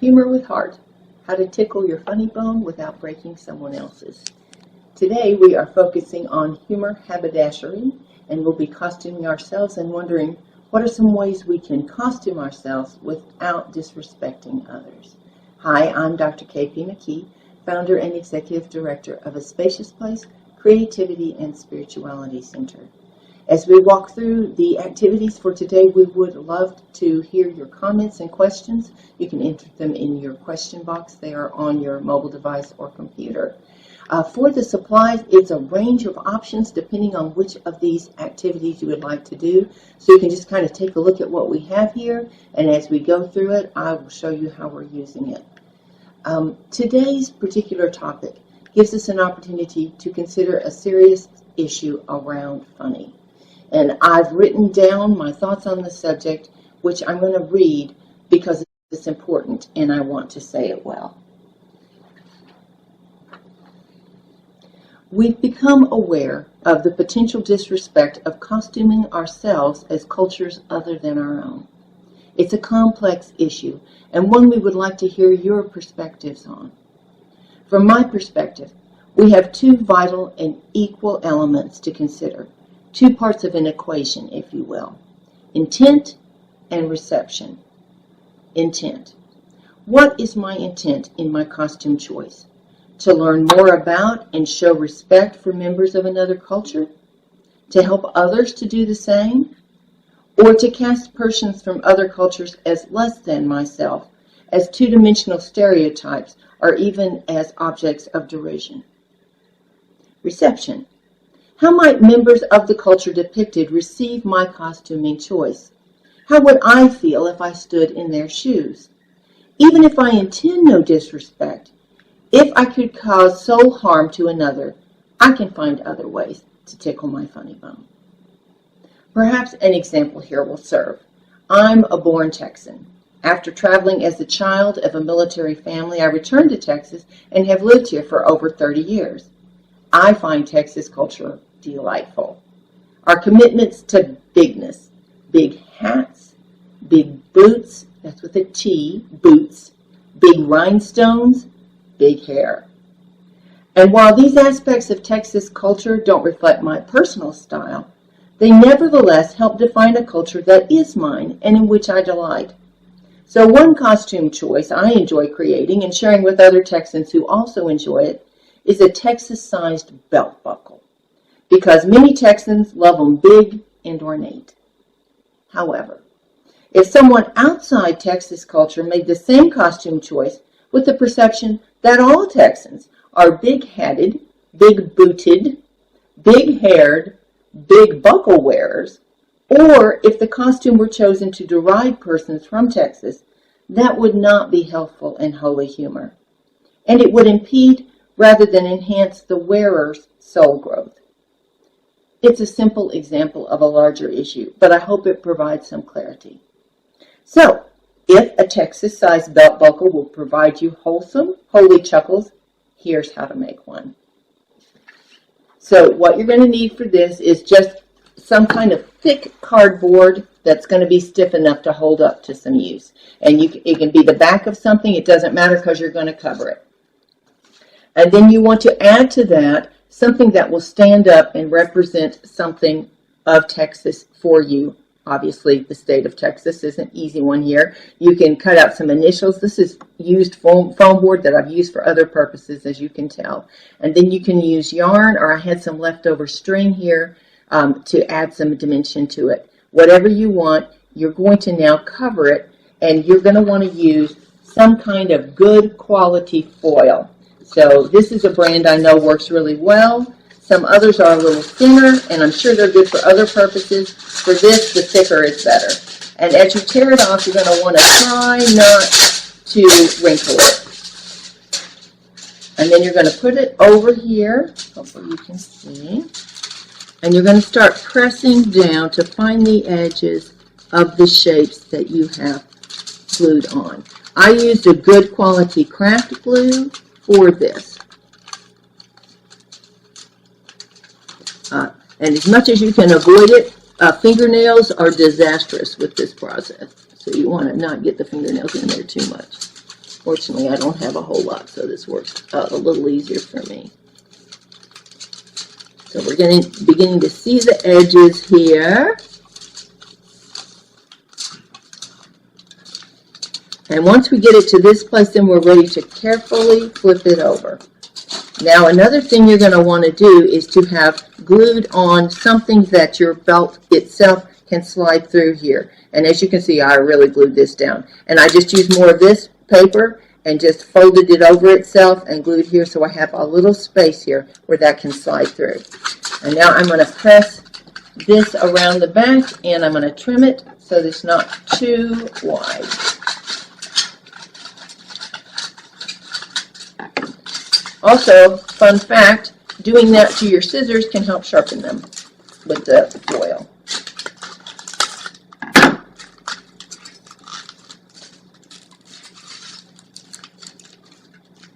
Humor with Heart, how to tickle your funny bone without breaking someone else's. Today we are focusing on humor haberdashery, and we'll be costuming ourselves and wondering what are some ways we can costume ourselves without disrespecting others. Hi, I'm Dr. K.P. McKee, founder and executive director of A Spacious Place, Creativity and Spirituality Center. As we walk through the activities for today, we would love to hear your comments and questions. You can enter them in your question box. They are on your mobile device or computer. For the supplies, it's a range of options depending on which of these activities you would like to do. So you can just kind of take a look at what we have here, and as we go through it, I will show you how we're using it. Today's particular topic gives us an opportunity to consider a serious issue around funny. And I've written down my thoughts on the subject, which I'm going to read because it's important and I want to say it well. We've become aware of the potential disrespect of costuming ourselves as cultures other than our own. It's a complex issue and one we would like to hear your perspectives on. From my perspective, we have two vital and equal elements to consider. Two parts of an equation, if you will. Intent and reception. Intent. What is my intent in my costume choice? To learn more about and show respect for members of another culture? To help others to do the same? Or to cast persons from other cultures as less than myself, as two-dimensional stereotypes, or even as objects of derision? Reception. How might members of the culture depicted receive my costuming choice? How would I feel if I stood in their shoes? Even if I intend no disrespect, if I could cause soul harm to another, I can find other ways to tickle my funny bone. Perhaps an example here will serve. I'm a born Texan. After traveling as a child of a military family, I returned to Texas and have lived here for over 30 years. I find Texas culture delightful. Our commitments to bigness, big hats, big boots, that's with a T, boots, big rhinestones, big hair. And while these aspects of Texas culture don't reflect my personal style, they nevertheless help define a culture that is mine and in which I delight. So one costume choice I enjoy creating and sharing with other Texans who also enjoy it is a Texas-sized belt buckle, because many Texans love them big and ornate. However, if someone outside Texas culture made the same costume choice with the perception that all Texans are big-hatted, big-booted, big-haired, big buckle wearers, or if the costume were chosen to deride persons from Texas, that would not be helpful in holy humor, and it would impede rather than enhance the wearer's soul growth. It's a simple example of a larger issue, but I hope it provides some clarity. So, if a Texas-sized belt buckle will provide you wholesome, holy chuckles, here's how to make one. So what you're going to need for this is just some kind of thick cardboard that's going to be stiff enough to hold up to some use. And it can be the back of something, it doesn't matter because you're going to cover it. And then you want to add to that something that will stand up and represent something of Texas for you. Obviously, the state of Texas is an easy one here. You can cut out some initials. This is used foam board that I've used for other purposes, as you can tell. And then you can use yarn, or I had some leftover string here to add some dimension to it. Whatever you want, you're going to now cover it, and you're going to want to use some kind of good quality foil. So this is a brand I know works really well. Some others are a little thinner, and I'm sure they're good for other purposes. For this, the thicker is better. And as you tear it off, you're going to want to try not to wrinkle it. And then you're going to put it over here, hopefully you can see. And you're going to start pressing down to find the edges of the shapes that you have glued on. I used a good quality craft glue for this. And as much as you can avoid it, fingernails are disastrous with this process. So you want to not get the fingernails in there too much. Fortunately, I don't have a whole lot, so this works a little easier for me. So we're beginning to see the edges here. And once we get it to this place, then we're ready to carefully flip it over. Now, another thing you're going to want to do is to have glued on something that your belt itself can slide through here. And as you can see, I really glued this down. And I just used more of this paper and just folded it over itself and glued here, so I have a little space here where that can slide through. And now I'm going to press this around the back, and I'm going to trim it so that it's not too wide. Also, fun fact, doing that to your scissors can help sharpen them with the foil.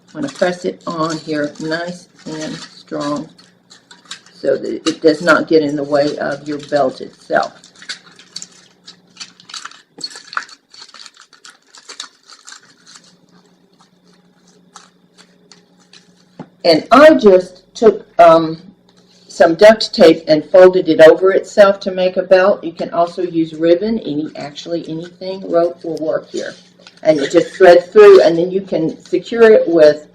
I'm going to press it on here nice and strong so that it does not get in the way of your belt itself. And I just took some duct tape and folded it over itself to make a belt. You can also use ribbon, anything, rope will work here. And you just thread through, and then you can secure it with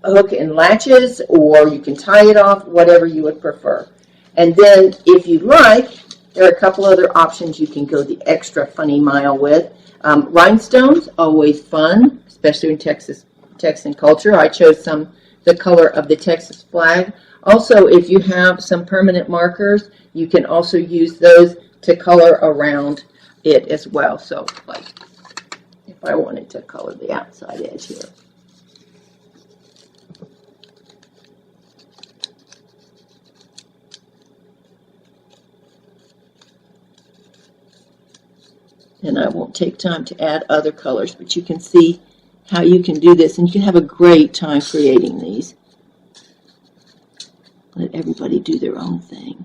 hook and latches, or you can tie it off, whatever you would prefer. And then, if you like, there are a couple other options you can go the extra funny mile with. Rhinestones, always fun, especially in Texan culture. I chose the color of the Texas flag. Also, if you have some permanent markers, you can also use those to color around it as well. So, like, if I wanted to color the outside edge here. And I won't take time to add other colors, but you can see how you can do this, and you can have a great time creating these. Let everybody do their own thing.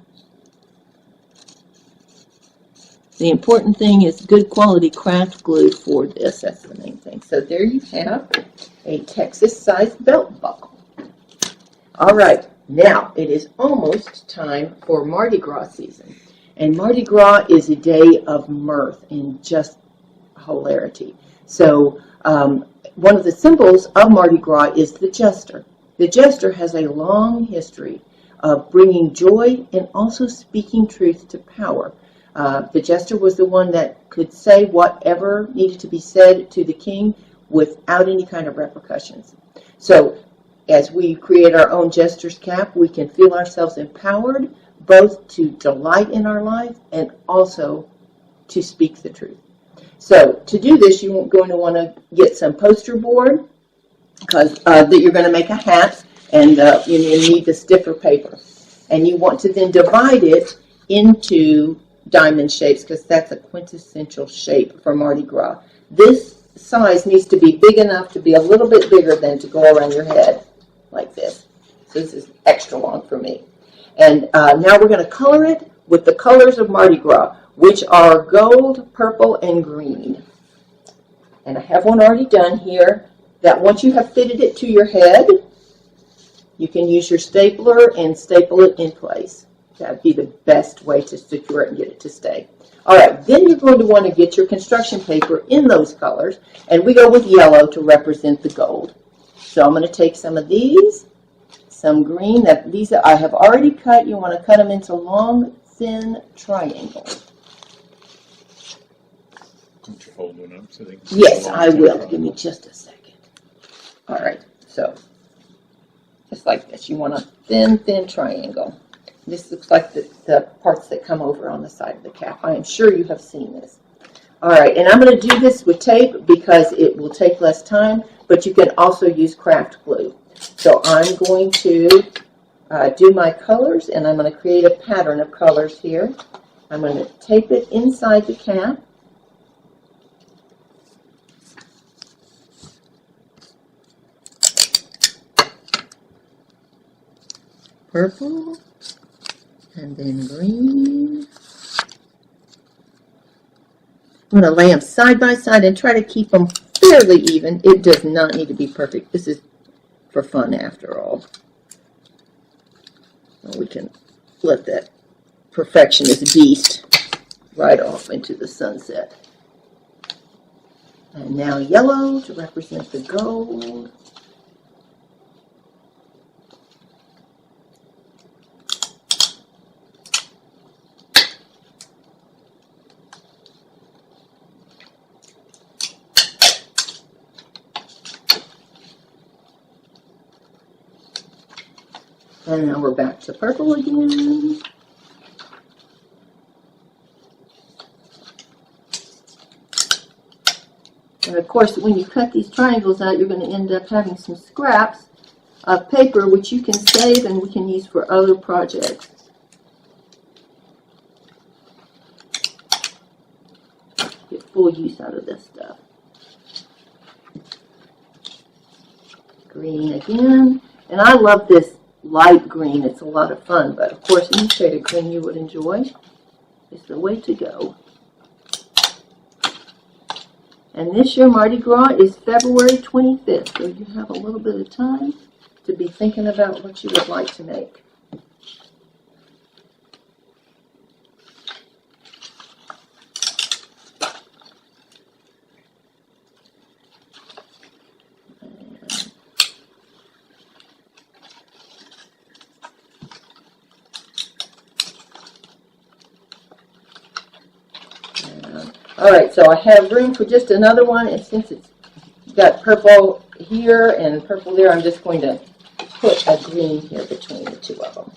The important thing is good quality craft glue for this. That's the main thing. So there you have a Texas-sized belt buckle. All right, now it is almost time for Mardi Gras season. And Mardi Gras is a day of mirth and just hilarity. So one of the symbols of Mardi Gras is the jester. The jester has a long history of bringing joy and also speaking truth to power. The jester was the one that could say whatever needed to be said to the king without any kind of repercussions. So as we create our own jester's cap, we can feel ourselves empowered both to delight in our life and also to speak the truth. So to do this, you're going to want to get some poster board, because that you're going to make a hat, and you need the stiffer paper. And you want to then divide it into diamond shapes, because that's a quintessential shape for Mardi Gras. This size needs to be big enough to be a little bit bigger than to go around your head, like this. So this is extra long for me. And now we're going to color it with the colors of Mardi Gras, which are gold, purple, and green. And I have one already done here that once you have fitted it to your head, you can use your stapler and staple it in place. That would be the best way to secure it and get it to stay. All right, then you're going to want to get your construction paper in those colors, and we go with yellow to represent the gold. So I'm going to take some of these, some green. These I have already cut. You want to cut them into long, thin triangles. Don't you fold one up so they can see? Yes, I will. Give me just a second. All right, so just like this. You want a thin, thin triangle. This looks like the parts that come over on the side of the cap. I am sure you have seen this. All right, and I'm going to do this with tape because it will take less time, but you can also use craft glue. So I'm going to do my colors, and I'm going to create a pattern of colors here. I'm going to tape it inside the cap. Purple, and then green, I'm going to lay them side by side and try to keep them fairly even. It does not need to be perfect. This is for fun after all. We can let that perfectionist beast right off into the sunset. And now yellow to represent the gold. And now we're back to purple again. And of course, when you cut these triangles out, you're going to end up having some scraps of paper, which you can save and we can use for other projects. Get full use out of this stuff. Green again. And I love this light green. It's a lot of fun, but of course any shade of green you would enjoy is the way to go. And this year Mardi Gras is February 25th, so you have a little bit of time to be thinking about what you would like to make. All right, so I have room for just another one, and since it's got purple here and purple there, I'm just going to put a green here between the two of them.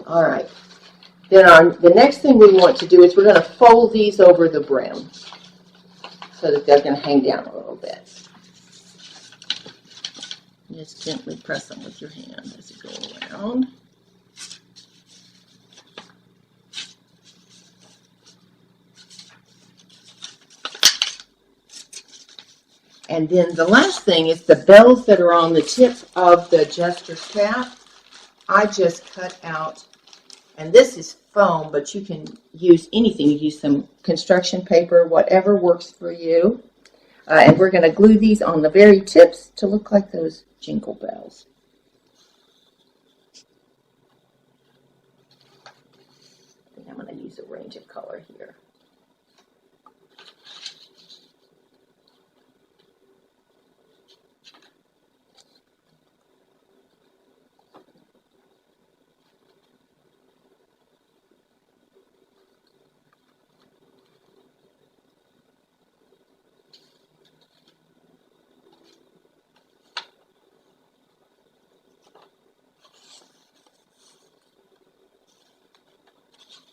All right, then the next thing we want to do is we're going to fold these over the brim, so that they're going to hang down a little bit. Just gently press them with your hand as you go around. And then the last thing is the bells that are on the tip of the jester's cap. I just cut out, and this is foam, but you can use anything. You use some construction paper, whatever works for you. And we're going to glue these on the very tips to look like those jingle bells. I think I'm going to use a range of color here.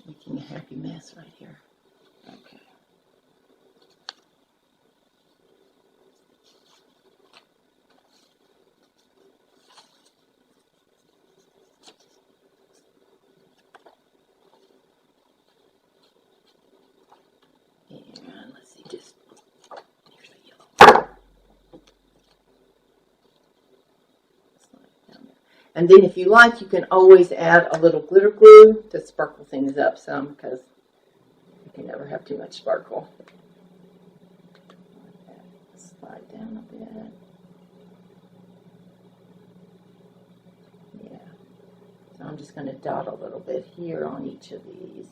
Making a happy mess right here. Okay. And let's see, just here's the yellow. And then if you like, you can always add a little glitter glue to sparkle things up some, because you can never have too much sparkle. Slide down a bit. Yeah. So I'm just going to dot a little bit here on each of these.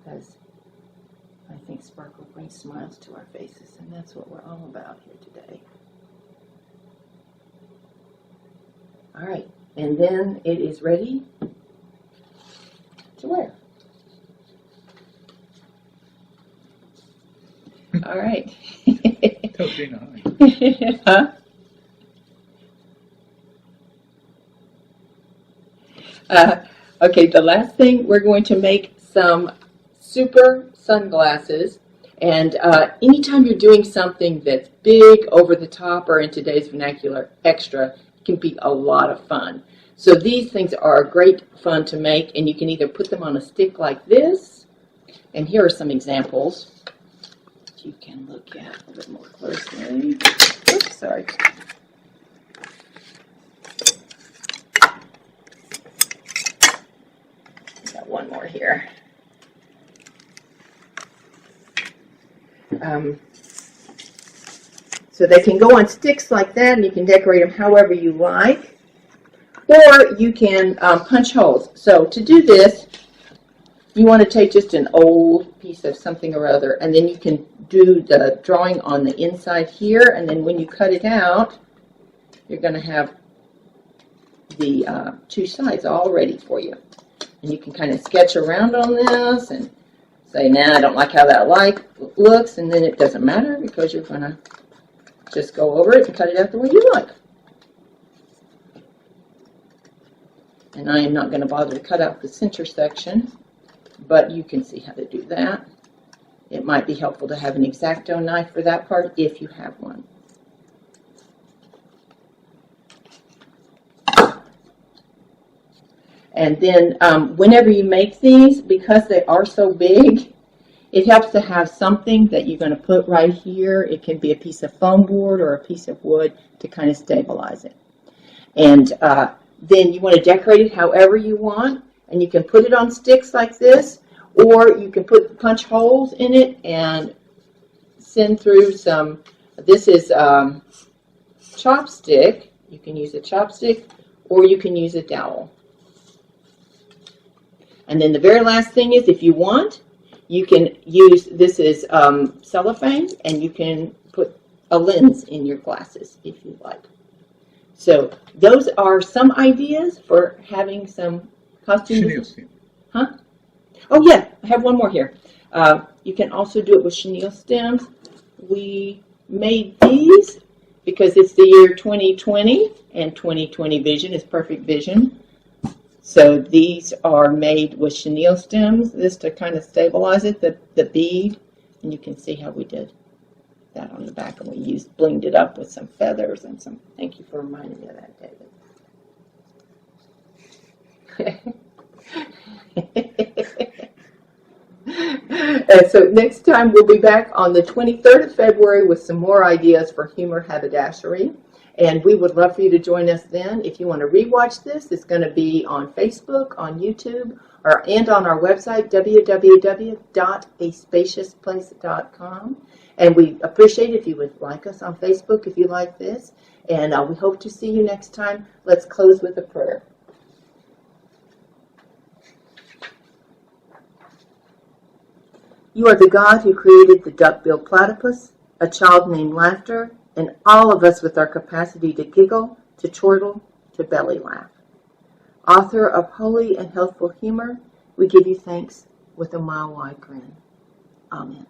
Because I think sparkle brings smiles to our faces, and that's what we're all about here today. All right, and then it is ready to wear. All right. Tell Gina hi. Huh? Okay, the last thing, we're going to make some super sunglasses. And anytime you're doing something that's big, over the top, or in today's vernacular, extra, it can be a lot of fun. So these things are great fun to make, and you can either put them on a stick like this, and here are some examples that you can look at a little more closely. Oops, sorry. Got one more here. So they can go on sticks like that, and you can decorate them however you like. Or you can punch holes. So to do this, you want to take just an old piece of something or other, and then you can do the drawing on the inside here, and then when you cut it out, you're going to have the two sides all ready for you. And you can kind of sketch around on this and say, nah, I don't like how that looks, and then it doesn't matter because you're going to just go over it and cut it out the way you like. And I am not going to bother to cut out the center section, but you can see how to do that. It might be helpful to have an X-Acto knife for that part if you have one. And then whenever you make these, because they are so big, it helps to have something that you're going to put right here. It can be a piece of foam board or a piece of wood to kind of stabilize it. And then you want to decorate it however you want, and you can put it on sticks like this, or you can punch holes in it and send through some. This is chopstick. You can use a chopstick, or you can use a dowel. And then the very last thing is, if you want, you can use, this is cellophane, and you can put a lens in your glasses if you like. So those are some ideas for having some costumes. Chenille stem. Huh? Oh yeah, I have one more here. You can also do it with chenille stems. We made these because it's the year 2020, and 2020 vision is perfect vision. So these are made with chenille stems, this to kind of stabilize it, the bead, and you can see how we did that on the back, and we blinged it up with some feathers and some. Thank you for reminding me of that, David. And so next time we'll be back on the 23rd of February with some more ideas for humor haberdashery. And we would love for you to join us then. If you want to rewatch this, it's going to be on Facebook, on YouTube, and on our website, www.aspaciousplace.com. And we appreciate if you would like us on Facebook if you like this. And we hope to see you next time. Let's close with a prayer. You are the God who created the duck-billed platypus, a child named Laughter, and all of us with our capacity to giggle, to chortle, to belly laugh. Author of holy and healthful humor, we give you thanks with a mile-wide grin. Amen.